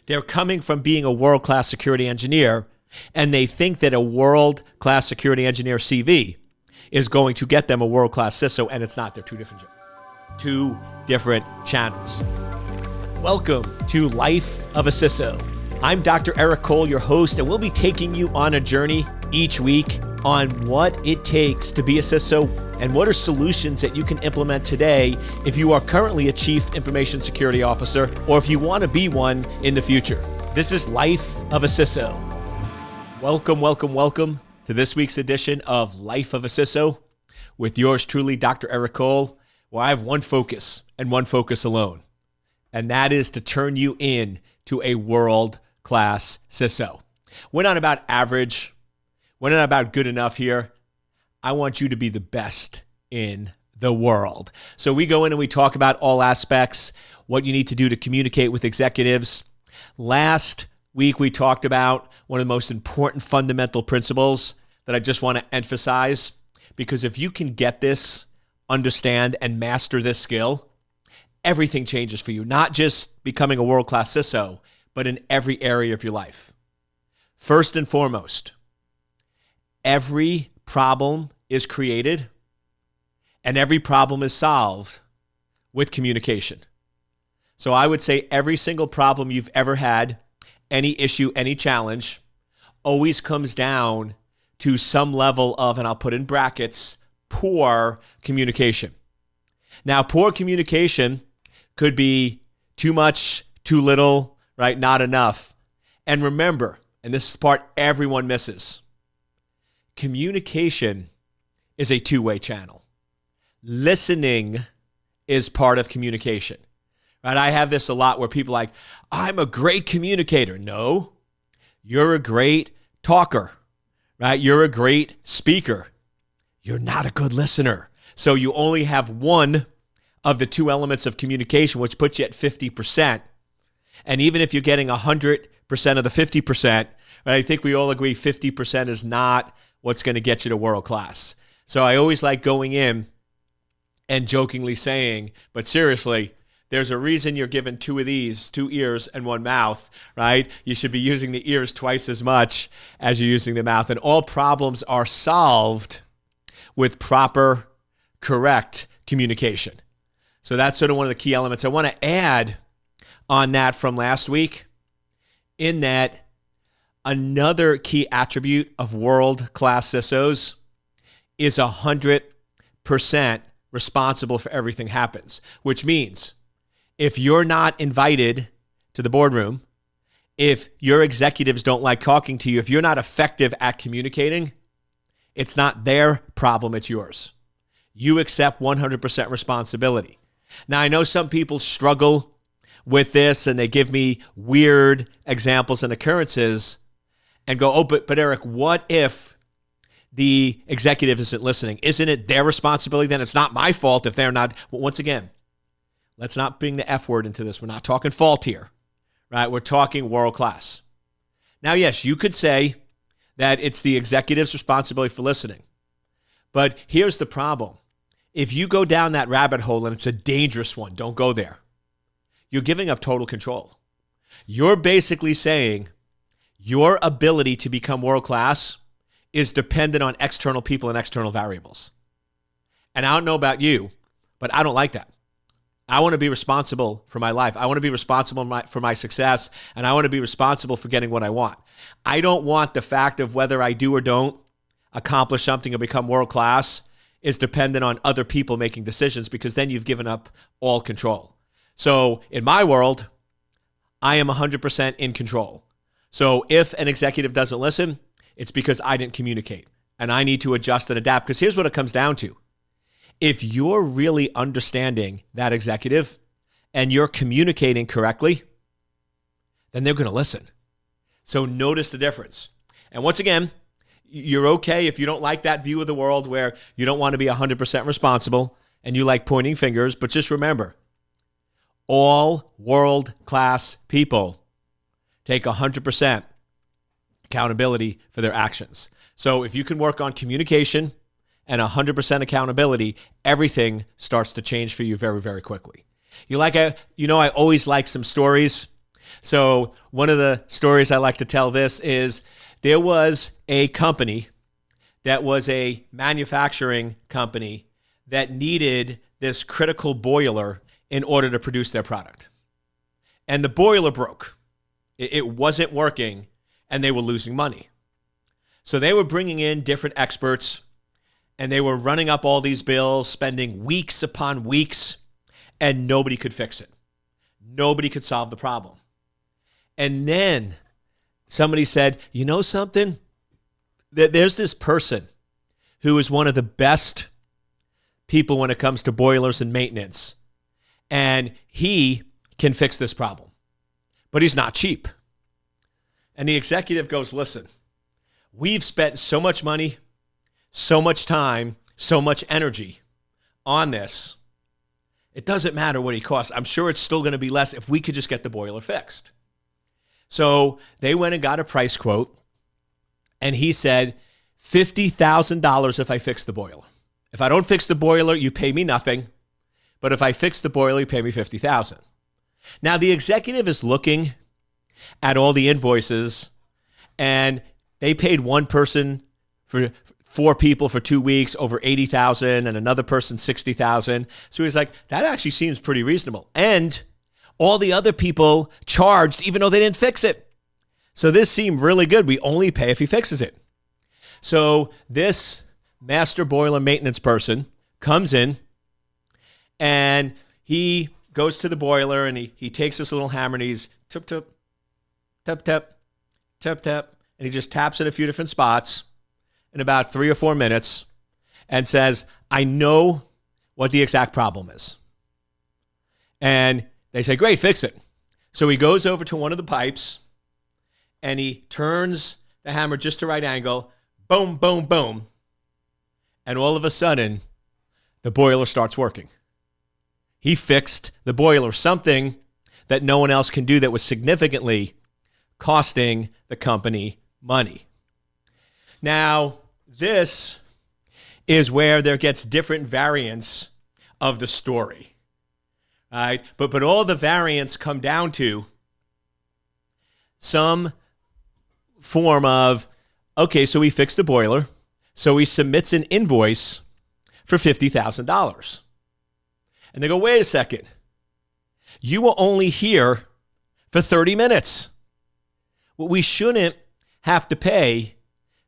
They're coming from being a world-class security engineer, and they think that a world-class security engineer CV is going to get them a world-class CISO, and it's not. They're two different channels. Welcome to Life of a CISO. I'm Dr. Eric Cole, your host, and we'll be taking you on a journey each week on what it takes to be a CISO and what are solutions that you can implement today if you are currently a Chief Information Security Officer or if you want to be one in the future. This is Life of a CISO. Welcome to this week's edition of Life of a CISO with yours truly, Dr. Eric Cole, where I have one focus and one focus alone, and that is to turn you in to a world-class CISO. We're not about average. We're not about good enough here. I want you to be the best in the world. So we go in and we talk about all aspects, what you need to do to communicate with executives. Last week, we talked about one of the most important fundamental principles that I just want to emphasize, because if you can get this, understand, and master this skill, everything changes for you, not just becoming a world-class CISO, but in every area of your life. First and foremost, every problem is created and every problem is solved with communication. So I would say every single problem you've ever had, any issue, any challenge, always comes down to some level of, and I'll put in brackets, poor communication. Now, poor communication could be too much, too little, right? Not enough. And remember, and this is the part everyone misses, communication is a two-way channel. Listening is part of communication, right? I have this a lot where people are like, I'm a great communicator. No, you're a great talker, right? You're a great speaker. You're not a good listener. So you only have one of the two elements of communication, which puts you at 50%. And even if you're getting 100% of the 50%, right, I think we all agree 50% is not what's going to get you to world class. So I always like going in and jokingly saying, but seriously, there's a reason you're given two of these, 2 ears and 1 mouth, right? You should be using the ears twice as much as you're using the mouth. And all problems are solved with proper, correct communication. So that's sort of one of the key elements. I want to add on that from last week, in that another key attribute of world-class CISOs is 100% responsible for everything happens, which means if you're not invited to the boardroom, if your executives don't like talking to you, if you're not effective at communicating, it's not their problem, it's yours. You accept 100% responsibility. Now, I know some people struggle with this and they give me weird examples and occurrences and go, oh, but Eric, what if the executive isn't listening? Isn't it their responsibility then? It's not my fault if they're not. Well, once again, let's not bring the F word into this. We're not talking fault here, right? We're talking world class. Now, yes, you could say that it's the executive's responsibility for listening. But here's the problem. If you go down that rabbit hole, and it's a dangerous one, don't go there. You're giving up total control. You're basically saying your ability to become world-class is dependent on external people and external variables. And I don't know about you, but I don't like that. I want to be responsible for my life. I want to be responsible for my success, and I want to be responsible for getting what I want. I don't want the fact of whether I do or don't accomplish something or become world-class is dependent on other people making decisions, because then you've given up all control. So in my world, I am 100% in control. So if an executive doesn't listen, it's because I didn't communicate, and I need to adjust and adapt. Because here's what it comes down to. If you're really understanding that executive and you're communicating correctly, then they're going to listen. So notice the difference. And once again, you're okay if you don't like that view of the world where you don't want to be 100% responsible and you like pointing fingers, but just remember, all world-class people take 100% accountability for their actions. So if you can work on communication and 100% accountability, everything starts to change for you very, very quickly. I always like some stories. So one of the stories I like to tell this is there was a company that was a manufacturing company that needed this critical boiler in order to produce their product. And the boiler broke. It wasn't working, and they were losing money. So they were bringing in different experts, and they were running up all these bills, spending weeks upon weeks, and nobody could fix it. Nobody could solve the problem. And then somebody said, you know something? There's this person who is one of the best people when it comes to boilers and maintenance, and he can fix this problem, but he's not cheap. And the executive goes, listen, we've spent so much money, so much time, so much energy on this. It doesn't matter what he costs. I'm sure it's still going to be less if we could just get the boiler fixed. So they went and got a price quote, and he said, $50,000 if I fix the boiler. If I don't fix the boiler, you pay me nothing. But if I fix the boiler, you pay me $50,000. Now, the executive is looking at all the invoices, and they paid one person for 4 people for 2 weeks over $80,000 and another person $60,000. So he's like, that actually seems pretty reasonable. And all the other people charged even though they didn't fix it. So this seemed really good. We only pay if he fixes it. So this master boiler maintenance person comes in, and he goes to the boiler, and he takes this little hammer, and he's tap, tap, tap, tap, tap, tap, and he just taps in a few different spots in about 3 or 4 minutes and says, I know what the exact problem is. And they say, great, fix it. So he goes over to one of the pipes, and he turns the hammer just the right angle, boom, boom, boom. And all of a sudden, the boiler starts working. He fixed the boiler, something that no one else can do that was significantly costing the company money. Now, this is where there gets different variants of the story. Right? But all the variants come down to some form of, okay, so he fixed the boiler, so he submits an invoice for $50,000. And they go, wait a second, you were only here for 30 minutes. Well, we shouldn't have to pay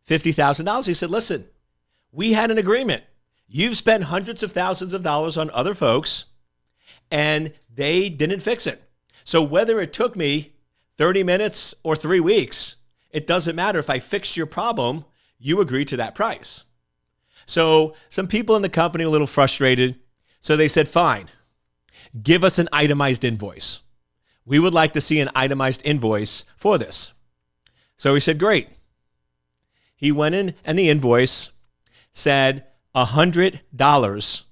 $50,000. He said, listen, we had an agreement. You've spent hundreds of thousands of dollars on other folks, and they didn't fix it. So whether it took me 30 minutes or 3 weeks, it doesn't matter. If I fixed your problem, you agreed to that price. So some people in the company were a little frustrated. So they said, fine, give us an itemized invoice. We would like to see an itemized invoice for this. So he said, great. He went in, and the invoice said $100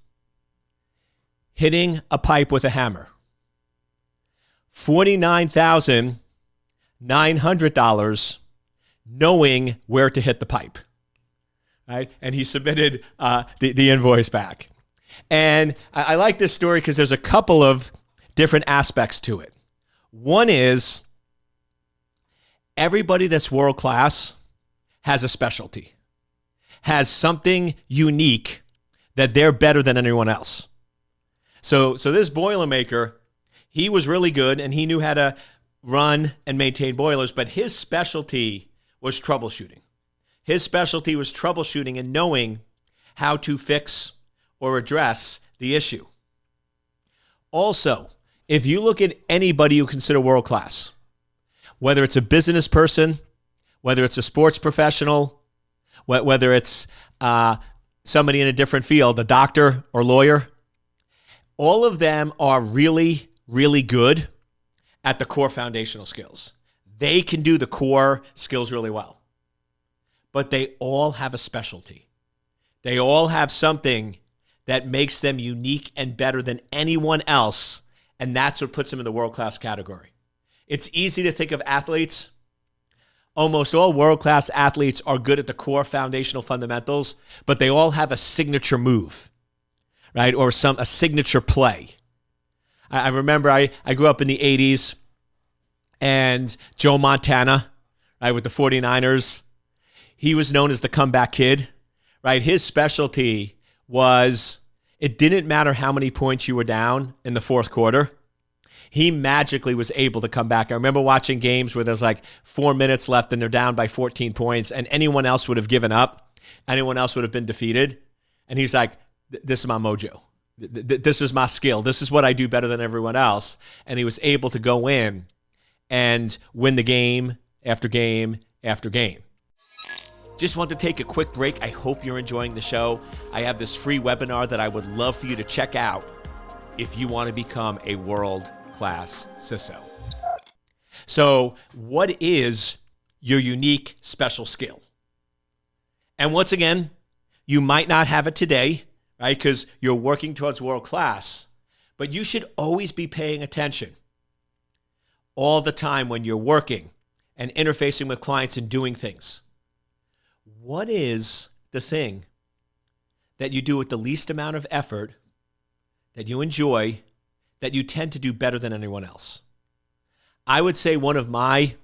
hitting a pipe with a hammer, $49,900 knowing where to hit the pipe. Right? And he submitted the invoice back. And I like this story because there's a couple of different aspects to it. One is everybody that's world class has a specialty, has something unique that they're better than anyone else. So this Boilermaker, he was really good, and he knew how to run and maintain boilers, but his specialty was troubleshooting. His specialty was troubleshooting and knowing how to fix or address the issue. Also, if you look at anybody you consider world class, whether it's a business person, whether it's a sports professional, whether it's somebody in a different field, a doctor or lawyer, all of them are really, really good at the core foundational skills. They can do the core skills really well. But they all have a specialty. They all have something that makes them unique and better than anyone else, and that's what puts them in the world-class category. It's easy to think of athletes. Almost all world-class athletes are good at the core foundational fundamentals, but they all have a signature move, right? Or a signature play. I remember I grew up in the 80s, And Joe Montana, right, with the 49ers, he was known as the comeback kid, right? His specialty was it didn't matter how many points you were down in the fourth quarter. He magically was able to come back. I remember watching games where there's like 4 minutes left and they're down by 14 points and anyone else would have given up. Anyone else would have been defeated. And he's like, this is my mojo. This is my skill. This is what I do better than everyone else. And he was able to go in and win the game after game after game. Just want to take a quick break. I hope you're enjoying the show. I have this free webinar that I would love for you to check out if you want to become a World Class CISO. So, what is your unique special skill? And once again, you might not have it today, right? Because you're working towards world class, but you should always be paying attention all the time when you're working and interfacing with clients and doing things. What is the thing that you do with the least amount of effort, that you enjoy, that you tend to do better than anyone else? I would say one of my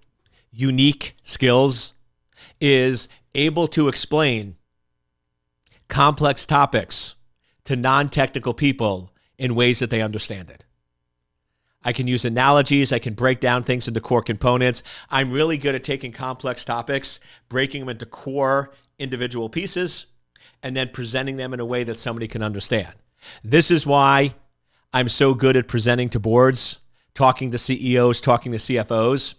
unique skills is able to explain complex topics to non-technical people in ways that they understand it. I can use analogies. I can break down things into core components. I'm really good at taking complex topics, breaking them into core individual pieces, and then presenting them in a way that somebody can understand. This is why I'm so good at presenting to boards, talking to CEOs, talking to CFOs,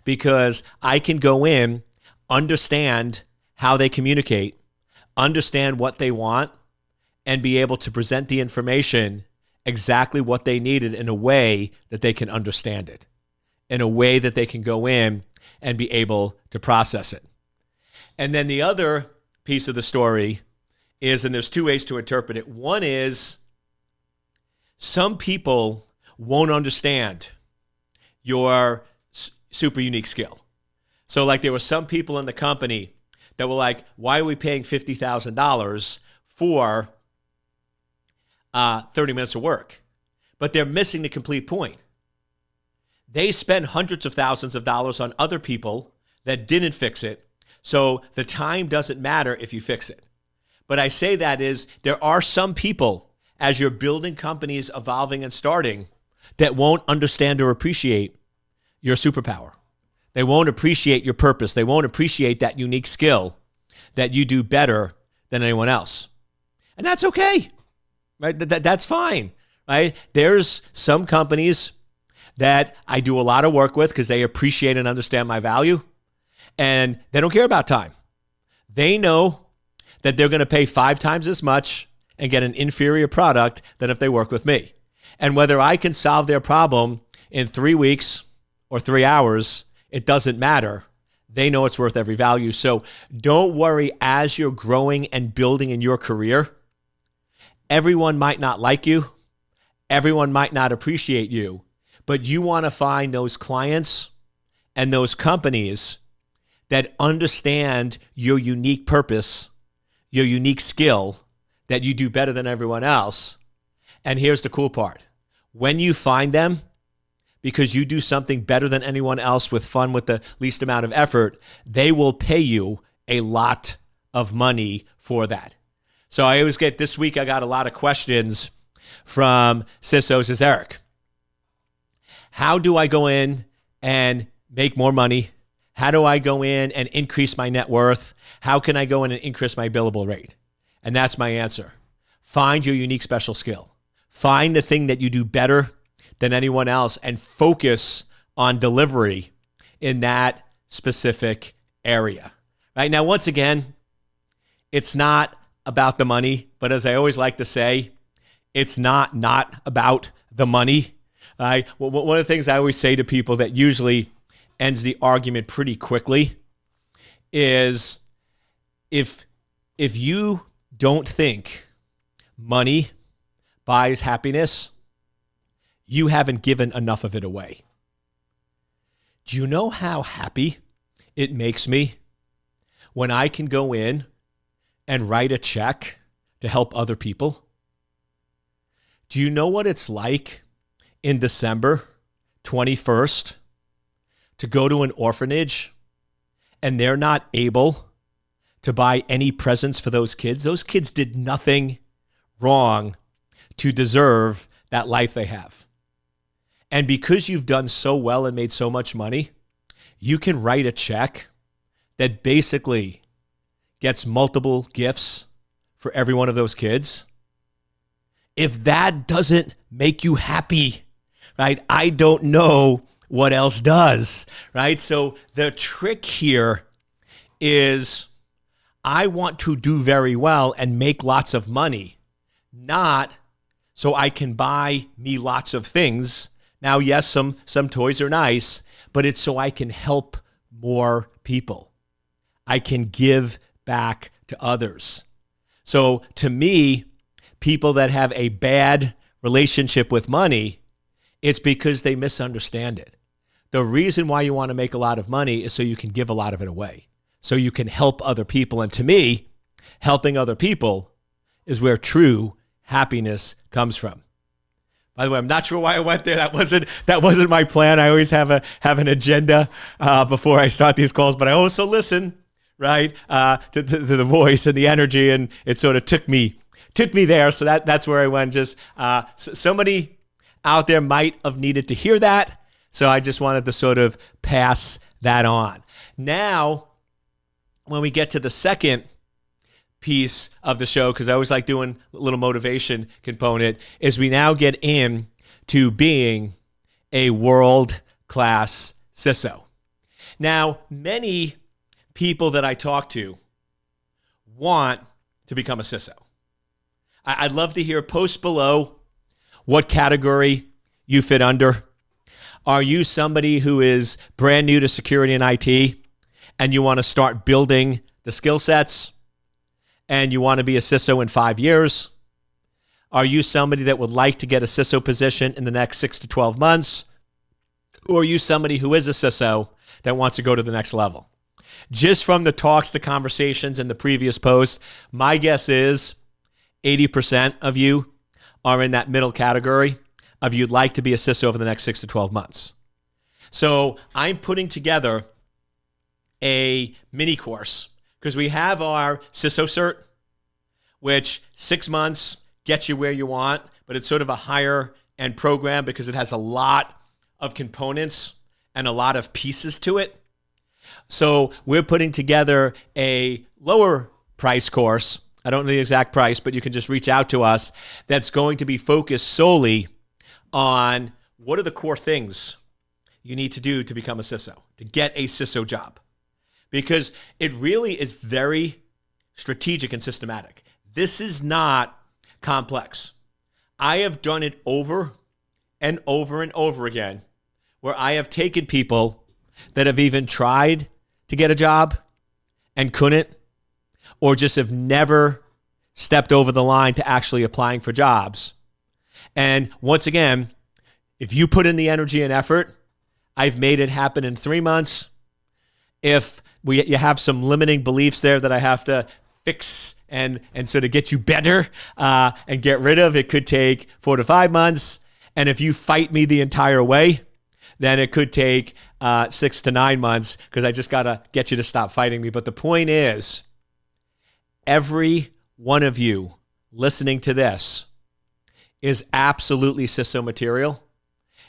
because I can go in, understand how they communicate, understand what they want, and be able to present the information exactly what they needed in a way that they can understand it, in a way that they can go in and be able to process it. And then the other piece of the story is, and there's two ways to interpret it. One is some people won't understand your super unique skill. So like there were some people in the company that were like, why are we paying $50,000 for 30 minutes of work? But they're missing the complete point. They spend hundreds of thousands of dollars on other people that didn't fix it. So the time doesn't matter if you fix it. But I say that is there are some people, as you're building companies, evolving and starting, that won't understand or appreciate your superpower. They won't appreciate your purpose. They won't appreciate that unique skill that you do better than anyone else. And that's okay, right? That's fine, right? There's some companies that I do a lot of work with because they appreciate and understand my value, and they don't care about time. They know that they're going to pay 5 times as much and get an inferior product than if they work with me. And whether I can solve their problem in 3 weeks or 3 hours, it doesn't matter. They know it's worth every value. So don't worry as you're growing and building in your career. Everyone might not like you. Everyone might not appreciate you. But you want to find those clients and those companies that understand your unique purpose, your unique skill, that you do better than everyone else. And here's the cool part. When you find them, because you do something better than anyone else with fun, with the least amount of effort, they will pay you a lot of money for that. So I always get, this week I got a lot of questions from CISOs as Eric. How do I go in and make more money? How do I go in and increase my net worth? How can I go in and increase my billable rate? And that's my answer. Find your unique special skill. Find the thing that you do better than anyone else and focus on delivery in that specific area. Right now, once again, it's not about the money, but as I always like to say, it's not about the money. Right? One of the things I always say to people that usually ends the argument pretty quickly is if you don't think money buys happiness, you haven't given enough of it away. Do you know how happy it makes me when I can go in and write a check to help other people? Do you know what it's like in December 21st to go to an orphanage and they're not able to buy any presents for those kids did nothing wrong to deserve that life they have. And because you've done so well and made so much money, you can write a check that basically gets multiple gifts for every one of those kids. If that doesn't make you happy, right, I don't know what else does, right? So the trick here is I want to do very well and make lots of money, not so I can buy me lots of things. Now, yes, some toys are nice, but it's so I can help more people. I can give back to others. So to me, people that have a bad relationship with money, it's because they misunderstand it. The reason why you want to make a lot of money is so you can give a lot of it away, so you can help other people. And to me, helping other people is where true happiness comes from. By the way, I'm not sure why I went there. That wasn't my plan. I always have an agenda before I start these calls, but I also listen, right, to the voice and the energy, and it sort of took me there. So that's where I went. Just somebody out there might have needed to hear that, so I just wanted to sort of pass that on. Now, when we get to the second piece of the show, because I always like doing a little motivation component, is we now get in to being a world-class CISO. Now, many people that I talk to want to become a CISO. I'd love to hear posts below what category you fit under. Are you somebody who is brand new to security and IT and you want to start building the skill sets and you want to be a CISO in 5 years? Are you somebody that would like to get a CISO position in the next 6 to 12 months? Or are you somebody who is a CISO that wants to go to the next level? Just from the talks, the conversations, and the previous posts, my guess is 80% of you are in that middle category of you'd like to be a CISO over the next 6 to 12 months. So I'm putting together a mini course because we have our CISO cert, which 6 months gets you where you want, but it's sort of a higher end program because it has a lot of components and a lot of pieces to it. So we're putting together a lower price course. I don't know the exact price, but you can just reach out to us. That's going to be focused solely on what are the core things you need to do to become a CISO, to get a CISO job. Because it really is very strategic and systematic. This is not complex. I have done it over and over and over again, where I have taken people that have even tried to get a job and couldn't, or just have never stepped over the line to actually applying for jobs. And once again, if you put in the energy and effort, I've made it happen in 3 months. If you have some limiting beliefs there that I have to fix and sort of get you better and get rid of, it could take 4 to 5 months. And if you fight me the entire way, then it could take 6 to 9 months because I just got to get you to stop fighting me. But the point is, every one of you listening to this is absolutely CISO material,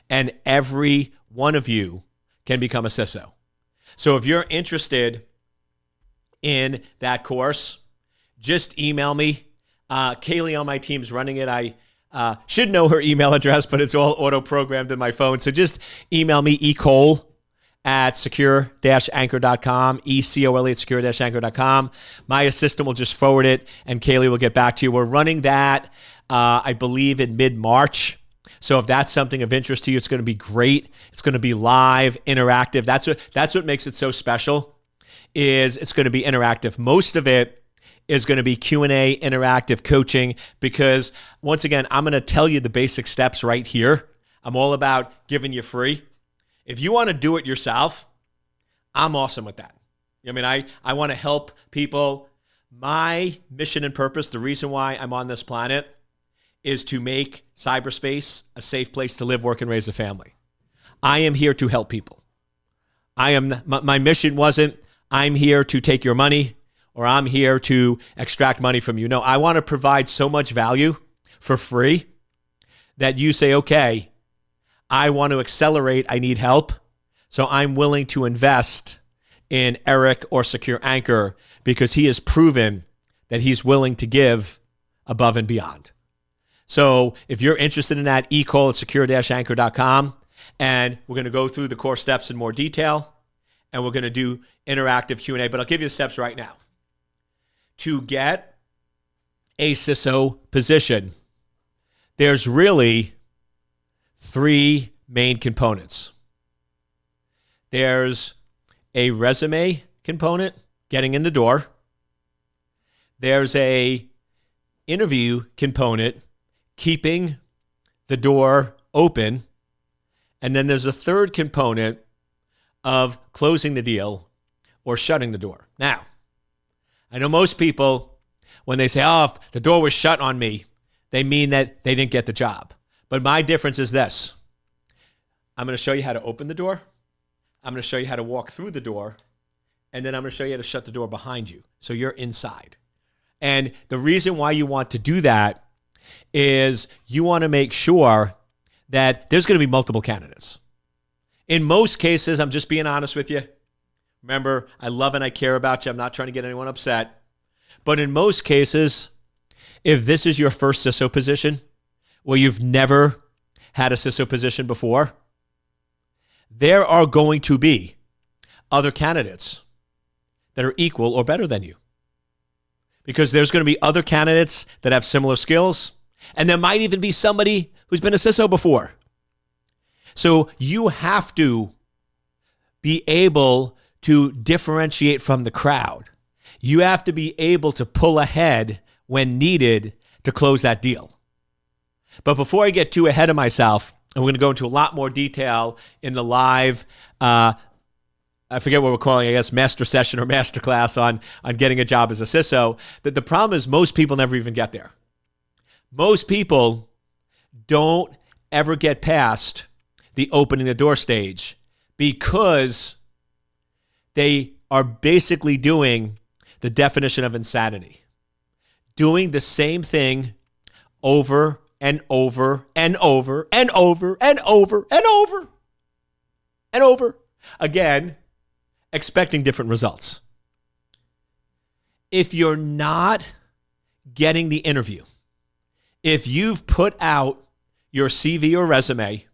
and every one of you can become a CISO. So if you're interested in that course, just email me. Kaylee on my team's running it. I should know her email address, but it's all auto-programmed in my phone. So just email me, ecole@secure-anchor.com, ecole@secure-anchor.com. My assistant will just forward it, and Kaylee will get back to you. We're running that, I believe, in mid-March. So if that's something of interest to you, it's going to be great. It's going to be live, interactive. That's what makes it so special, is it's going to be interactive. Most of it is going to be Q&A, interactive coaching, because once again, I'm going to tell you the basic steps right here. I'm all about giving you free. If you want to do it yourself, I'm awesome with that. I mean, I want to help people. My mission and purpose, the reason why I'm on this planet, is to make cyberspace a safe place to live, work, and raise a family. I am here to help people. My mission wasn't, I'm here to take your money or I'm here to extract money from you. No, I want to provide so much value for free that you say, okay, I want to accelerate. I need help. So I'm willing to invest in Eric or Secure Anchor because he has proven that he's willing to give above and beyond. So if you're interested in that, ecall at secure-anchor.com, and we're going to go through the core steps in more detail, and we're going to do interactive Q&A, but I'll give you the steps right now. To get a CISO position, there's really three main components. There's a resume component, getting in the door. There's a interview component, keeping the door open. And then there's a third component of closing the deal or shutting the door. Now, I know most people, when they say, oh, if the door was shut on me, they mean that they didn't get the job. But my difference is this. I'm going to show you how to open the door. I'm going to show you how to walk through the door. And then I'm going to show you how to shut the door behind you so you're inside. And the reason why you want to do that is you want to make sure that there's going to be multiple candidates. In most cases, I'm just being honest with you. Remember, I love and I care about you. I'm not trying to get anyone upset. But in most cases, if this is your first CISO position, where you've never had a CISO position before, there are going to be other candidates that are equal or better than you. Because there's going to be other candidates that have similar skills, and there might even be somebody who's been a CISO before. So you have to be able to differentiate from the crowd. You have to be able to pull ahead when needed to close that deal. But before I get too ahead of myself, and we're going to go into a lot more detail in the live, I forget what we're calling, I guess, master session or masterclass on getting a job as a CISO, that the problem is most people never even get there. Most people don't ever get past the opening the door stage because they are basically doing the definition of insanity. Doing the same thing over and over and over and over and over and over and over again, expecting different results. If you're not getting the interview, if you've put out your CV or resume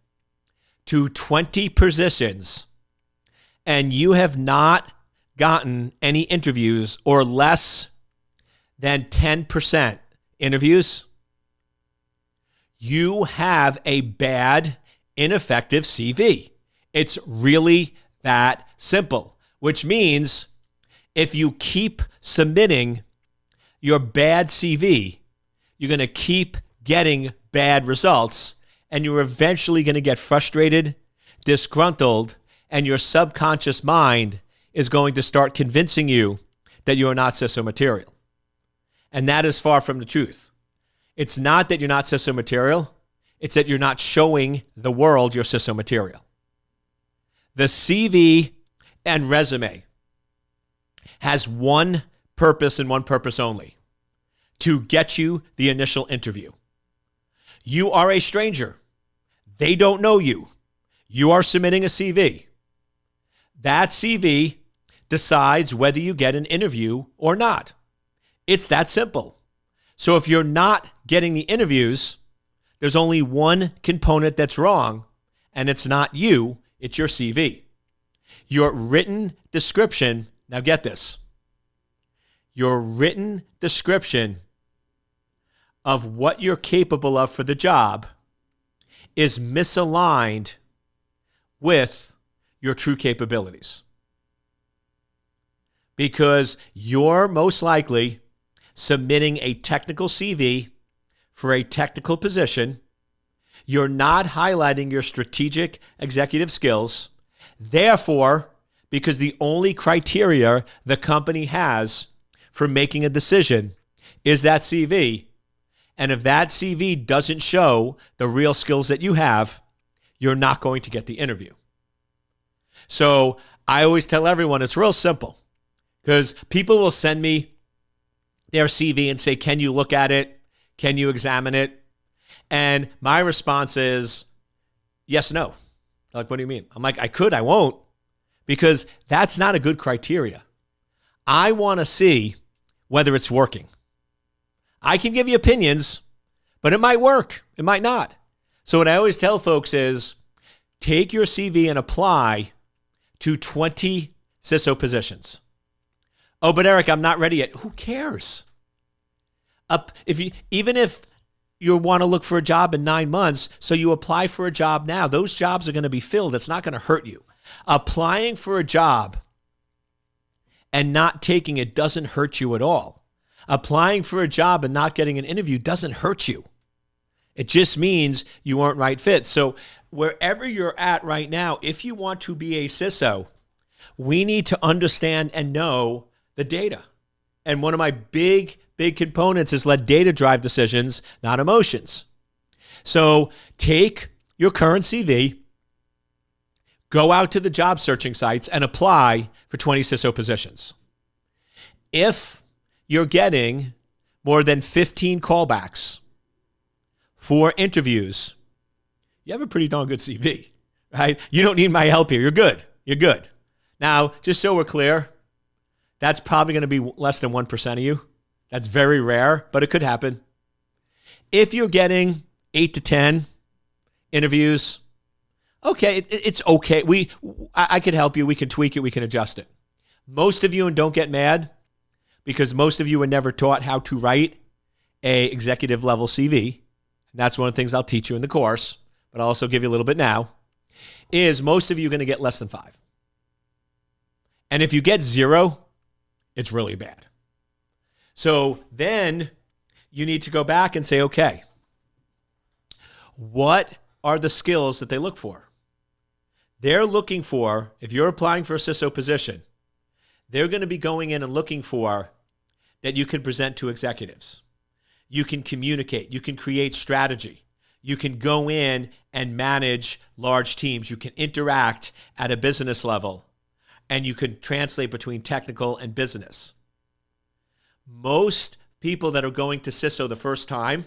to 20 positions and you have not gotten any interviews or less than 10% interviews, you have a bad, ineffective CV. It's really that simple, which means if you keep submitting your bad CV, you're going to keep getting bad results, and you're eventually going to get frustrated, disgruntled, and your subconscious mind is going to start convincing you that you are not CISO material. And that is far from the truth. It's not that you're not CISO material. It's that you're not showing the world your CISO material. The CV and resume has one purpose and one purpose only: to get you the initial interview. You are a stranger. They don't know you. You are submitting a CV. That CV decides whether you get an interview or not. It's that simple. So if you're not getting the interviews, there's only one component that's wrong, and it's not you, it's your CV. Your written description, now get this, your written description of what you're capable of for the job is misaligned with your true capabilities. Because you're most likely submitting a technical CV for a technical position. You're not highlighting your strategic executive skills. Therefore, because the only criteria the company has for making a decision is that CV, and if that CV doesn't show the real skills that you have, you're not going to get the interview. So I always tell everyone it's real simple, because people will send me their CV and say, can you look at it? Can you examine it? And my response is yes, no. Like, what do you mean? I'm like, I could, I won't, because that's not a good criteria. I want to see whether it's working. I can give you opinions, but it might work. It might not. So what I always tell folks is take your CV and apply to 20 CISO positions. Oh, but Eric, I'm not ready yet. Who cares? Even if you want to look for a job in 9 months, so you apply for a job now, those jobs are going to be filled. It's not going to hurt you. Applying for a job and not taking it doesn't hurt you at all. Applying for a job and not getting an interview doesn't hurt you. It just means you weren't right fit. So wherever you're at right now, if you want to be a CISO, we need to understand and know the data. And one of my big components is let data drive decisions, not emotions. So take your current CV, go out to the job searching sites and apply for 20 CISO positions. If you're getting more than 15 callbacks for interviews, you have a pretty darn good CV, right? You don't need my help here. You're good. You're good. Now, just so we're clear, that's probably going to be less than 1% of you. That's very rare, but it could happen. If you're getting 8 to 10 interviews, okay, it's okay. I could help you. We can tweak it. We can adjust it. Most of you, and don't get mad, because most of you were never taught how to write a executive level CV. And that's one of the things I'll teach you in the course, but I'll also give you a little bit now, is most of you are going to get less than 5. And if you get 0, it's really bad. So then you need to go back and say, okay, what are the skills that they look for? They're looking for, if you're applying for a CISO position, they're going to be going in and looking for that you can present to executives. You can communicate. You can create strategy. You can go in and manage large teams. You can interact at a business level, and you can translate between technical and business. Most people that are going to CISO the first time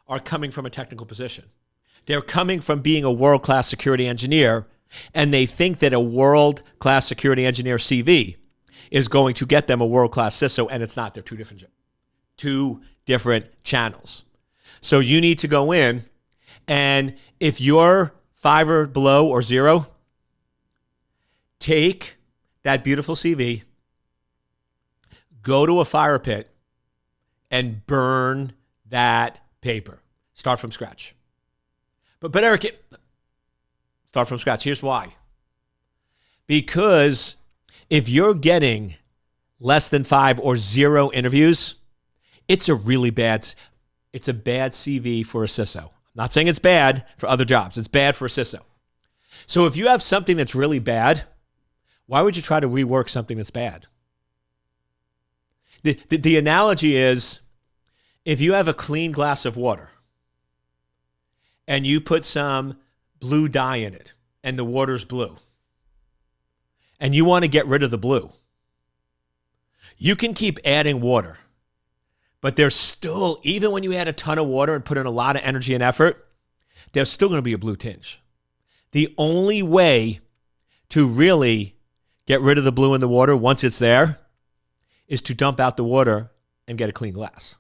are coming from a technical position. They're coming from being a world-class security engineer, and they think that a world-class security engineer CV is going to get them a world-class CISO, and it's not. They're two different channels. So you need to go in, and if you're 5 or below or 0, take that beautiful CV, go to a fire pit, and burn that paper. Start from scratch. But Eric, start from scratch. Here's why. Because if you're getting less than 5 or 0 interviews, it's a bad CV for a CISO. I'm not saying it's bad for other jobs. It's bad for a CISO. So if you have something that's really bad, why would you try to rework something that's bad? The analogy is, if you have a clean glass of water and you put some blue dye in it and the water's blue, and you want to get rid of the blue, you can keep adding water, but there's still, even when you add a ton of water and put in a lot of energy and effort, there's still going to be a blue tinge. The only way to really get rid of the blue in the water once it's there is to dump out the water and get a clean glass.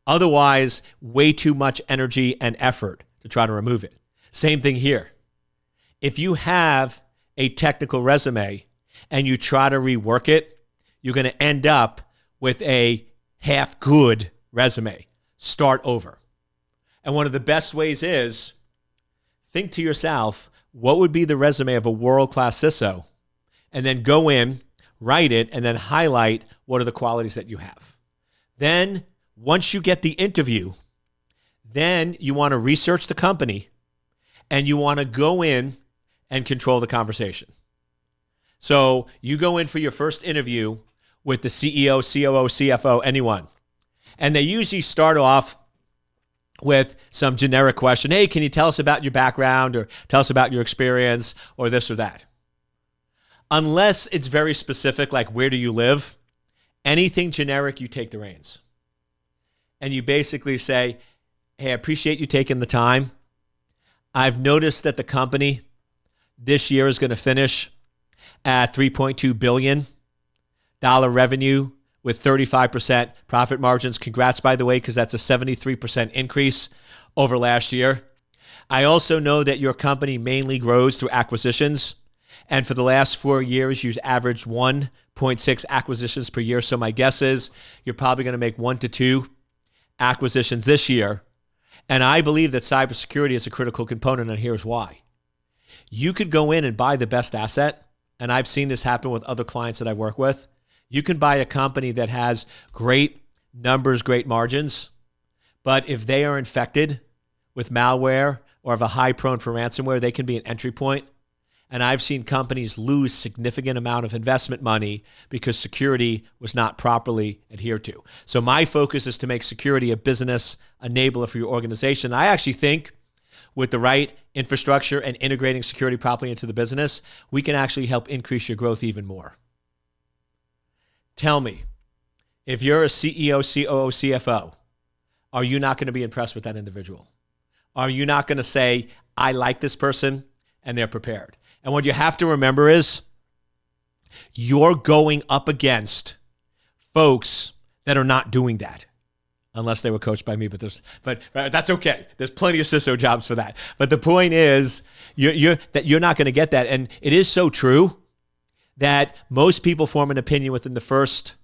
Otherwise, way too much energy and effort to try to remove it. Same thing here. If you have a technical resume and you try to rework it, you're going to end up with a half-good resume. Start over. And one of the best ways is, think to yourself, what would be the resume of a world-class CISO? And then go in, write it, and then highlight what are the qualities that you have. Then, once you get the interview, then you want to research the company and you want to go in and control the conversation. So you go in for your first interview with the CEO, COO, CFO, anyone. And they usually start off with some generic question. Hey, can you tell us about your background, or tell us about your experience, or this or that? unless it's very specific, like where do you live, anything generic, you take the reins. And you basically say, hey, I appreciate you taking the time. I've noticed that the company this year is going to finish at $3.2 billion revenue with 35% profit margins. Congrats, by the way, because that's a 73% increase over last year. I also know that your company mainly grows through acquisitions. And for the last 4 years, you've averaged 1.6 acquisitions per year. So my guess is you're probably going to make 1 to 2 acquisitions this year. And I believe that cybersecurity is a critical component, and here's why. You could go in and buy the best asset, and I've seen this happen with other clients that I work with. You can buy a company that has great numbers, great margins, but if they are infected with malware or have a high prone for ransomware, they can be an entry point. And I've seen companies lose significant amount of investment money because security was not properly adhered to. So my focus is to make security a business enabler for your organization. I actually think with the right infrastructure and integrating security properly into the business, we can actually help increase your growth even more. Tell me, if you're a CEO, COO, CFO, are you not going to be impressed with that individual? Are you not going to say, I like this person and they're prepared? And what you have to remember is you're going up against folks that are not doing that, unless they were coached by me. But that's okay. There's plenty of CISO jobs for that. But the point is, you're not going to get that. And it is so true that most people form an opinion within the first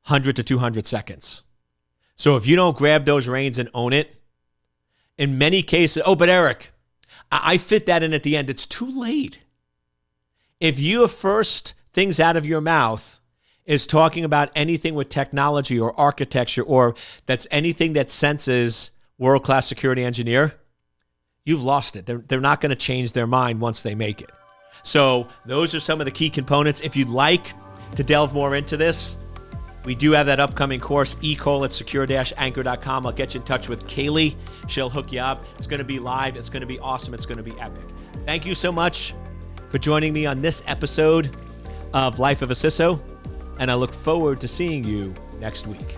100 to 200 seconds. So if you don't grab those reins and own it, in many cases, oh, but Eric, I fit that in at the end. It's too late. If your first things out of your mouth is talking about anything with technology or architecture, or that's anything that senses world-class security engineer, you've lost it. They're not going to change their mind once they make it. So those are some of the key components. If you'd like to delve more into this, we do have that upcoming course, ecall@secure-anchor.com. I'll get you in touch with Kaylee. She'll hook you up. It's going to be live. It's going to be awesome. It's going to be epic. Thank you so much for joining me on this episode of Life of a CISO, and I look forward to seeing you next week.